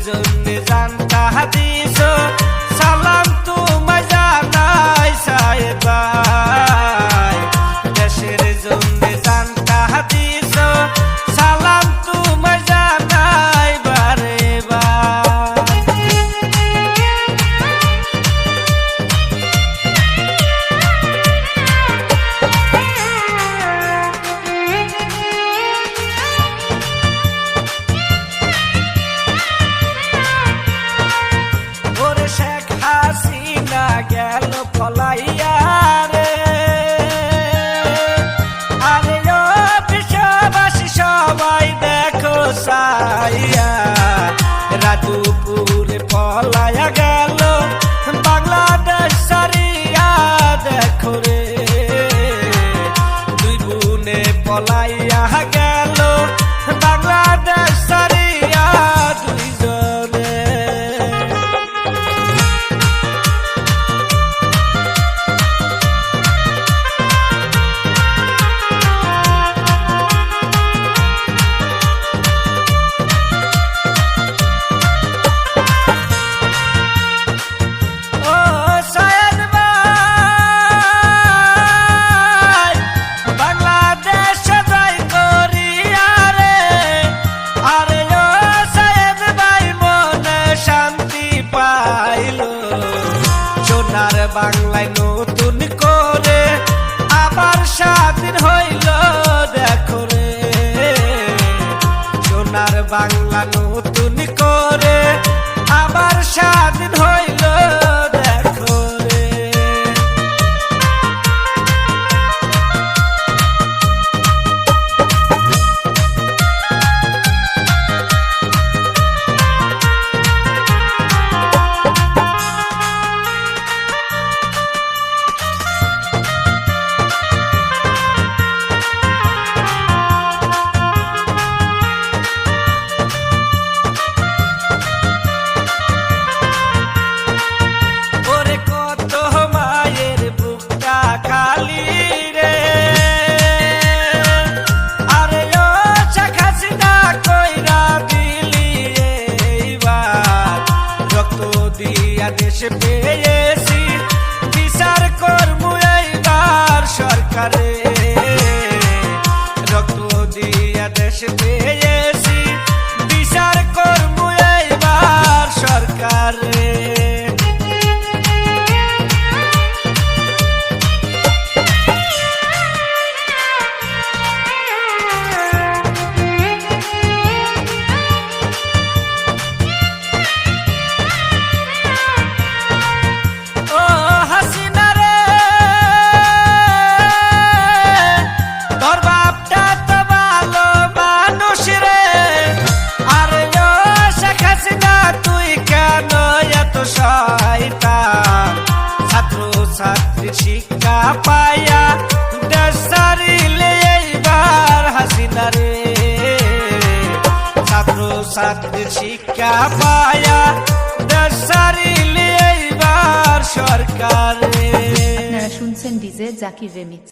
জন্য জানতা দিস সালাম তোমায় জানাই সাহেব ভাই দেশের জন্য জানতা দিস সালাম তোমায় জানাই বারে শেখ হাসিনা গেল পলাইয়া রে আরে ও বিশ্ববাসী সবাই দেখো সাইয়া রাজুপুরে পলাইয়া গেল বাংলাদেশ সারিয়া দেখো রে দুই বোনে পলাইয়া গেল বাংলাদেশ সারিয়া দুইজনে বাংলায় নতুন করে আবার স্বাধীন হইল দেখো রে সোনার বাংলা নতুন করে আবার স্বাধীন হইল দেখো রে দেশ পেয়েছি বিচার করবো এইবার সরকারে রক্ত দিয়া দেশ পেয়েছি বিচার করবো এইবার সরকারে শিক্ষা পায়া দেশ ছাড়িলে এইবার হাসিনা রে ছাত্র ছাত্রীর শিক্ষা পায়া দেশ ছাড়িলে এইবার সরকার রে। আপনারা শুনছেন ডিজে জাকির রেমিক্স।